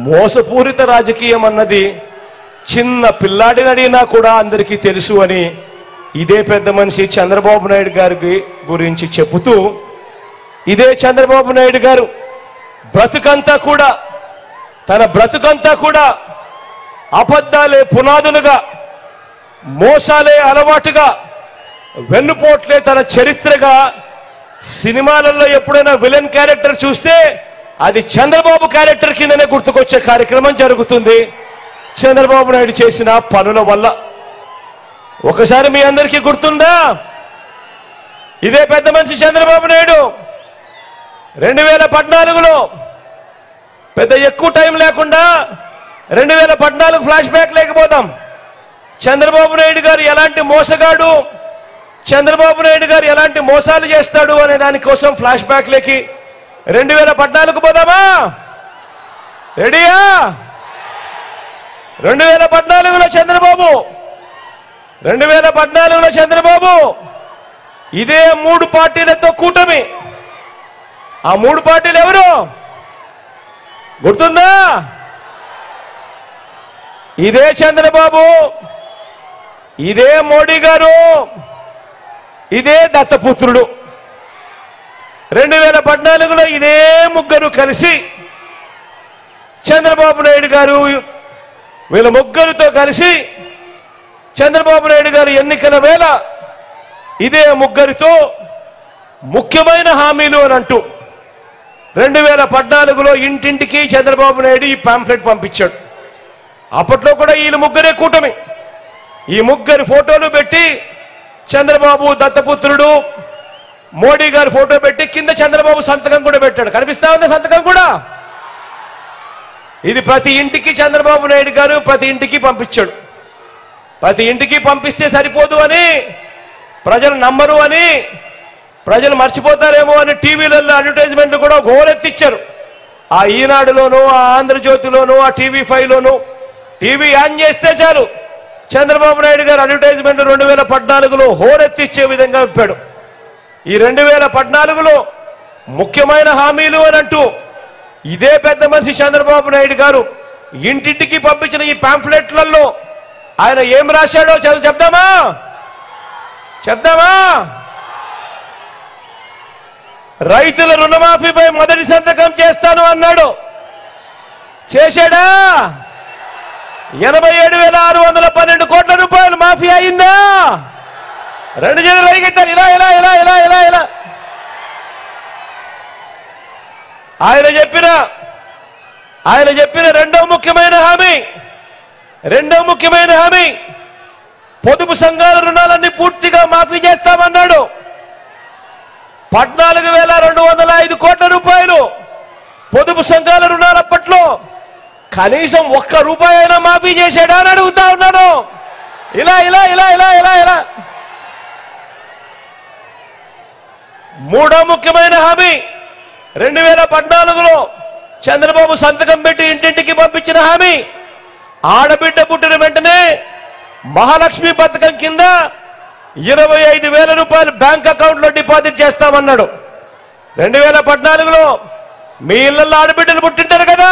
మోసపూరిత రాజకీయం అన్నది చిన్న పిల్లాడిని అడిగినా కూడా అందరికీ తెలుసు అని ఇదే పెద్ద మనిషి చంద్రబాబు నాయుడు గారి గురించి చెబుతూ ఇదే చంద్రబాబు నాయుడు గారు తన బ్రతుకంతా కూడా అబద్ధాలే పునాదులుగా మోసాలే అలవాటుగా వెన్నుపోట్లే తన చరిత్రగా సినిమాలలో ఎప్పుడైనా విలన్ క్యారెక్టర్ చూస్తే అది చంద్రబాబు క్యారెక్టర్ కిందనే గుర్తుకొచ్చే కార్యక్రమం జరుగుతుంది చంద్రబాబు నాయుడు చేసిన పనుల వల్ల. ఒకసారి మీ అందరికీ గుర్తుందా, ఇదే పెద్ద మనిషి చంద్రబాబు నాయుడు 2014లో పెద్ద ఎక్కువ టైం లేకుండా 2014 ఫ్లాష్ బ్యాక్ లేకపోతాం. చంద్రబాబు నాయుడు గారు ఎలాంటి మోసగాడు, చంద్రబాబు నాయుడు గారు ఎలాంటి మోసాలు చేస్తాడు అనే దానికోసం ఫ్లాష్ బ్యాక్ లేకి 2014కు పోదామా? రెడీయా? 2014లో చంద్రబాబు ఇదే 3 పార్టీలతో కూటమి. ఆ 3 పార్టీలు ఎవరు గుర్తుందా? ఇదే చంద్రబాబు, ఇదే మోడీ గారు, ఇదే దత్తపుత్రుడు. 2014లో ఇదే ముగ్గురు కలిసి చంద్రబాబు నాయుడు గారు, వీళ్ళ ముగ్గురితో కలిసి చంద్రబాబు నాయుడు గారు ఎన్నికల వేళ ఇదే ముగ్గురితో ముఖ్యమైన హామీలు అని అంటూ 2014లో ఇంటింటికి చంద్రబాబు నాయుడు ఈ పాంఫ్లెట్ పంపించాడు. అప్పట్లో కూడా వీళ్ళు ముగ్గురే కూటమి. ఈ ముగ్గురు ఫోటోలు పెట్టి చంద్రబాబు, దత్తపుత్రుడు, మోడీ గారి ఫోటో పెట్టి కింద చంద్రబాబు సంతకం కూడా పెట్టాడు. కనిపిస్తా ఉంది సంతకం కూడా. ఇది ప్రతి ఇంటికి చంద్రబాబు నాయుడు గారు ప్రతి ఇంటికి పంపించాడు. ప్రతి ఇంటికి పంపిస్తే సరిపోదు అని, ప్రజలు నమ్మరు అని, ప్రజలు మర్చిపోతారేమో అని టీవీలలో అడ్వర్టైజ్మెంట్లు కూడా గోలెత్తిచ్చారు. ఆ ఈనాడులోను, ఆ ఆంధ్రజ్యోతిలోను, ఆ TV5లోను టీవీ ఆన్ చేస్తే చాలు చంద్రబాబు నాయుడు గారు అడ్వర్టైజ్మెంట్ 2014లో హోరెత్తిచ్చే విధంగా చెప్పాడు. ఈ 2014లో ముఖ్యమైన హామీలు అని అంటూ ఇదే పెద్ద మనిషి చంద్రబాబు నాయుడు గారు ఇంటింటికి పంపించిన ఈ పాంఫ్లెట్లలో ఆయన ఏం రాశాడో చెప్దామా? రైతుల రుణమాఫీపై మొదటి సంతకం చేస్తాను అన్నాడు. చేశాడా? 87,612 కోట్ల రూపాయలు మాఫీ అయిందా? 2 చేతులు పైకెత్తారు. ఇలా ఆయన చెప్పిన రెండవ ముఖ్యమైన హామీ పొదుపు సంఘాల రుణాలన్నీ పూర్తిగా మాఫీ చేస్తామన్నాడు. 14,205 కోట్ల రూపాయలు పొదుపు సంఘాల రుణాలు అప్పట్లో కనీసం 1 రూపాయి అయినా మాఫీ చేశాడా అని అడుగుతా ఉన్నాను. ఇలా మూడో ముఖ్యమైన హామీ 2014లో చంద్రబాబు సంతకం పెట్టి ఇంటింటికి పంపించిన హామీ, ఆడబిడ్డ పుట్టిన వెంటనే మహాలక్ష్మి పథకం కింద 25,000 రూపాయలు బ్యాంక్ అకౌంట్లో డిపాజిట్ చేస్తామన్నాడు. 2014లో మీ ఇళ్లలో ఆడబిడ్డలు పుట్టింటారు కదా.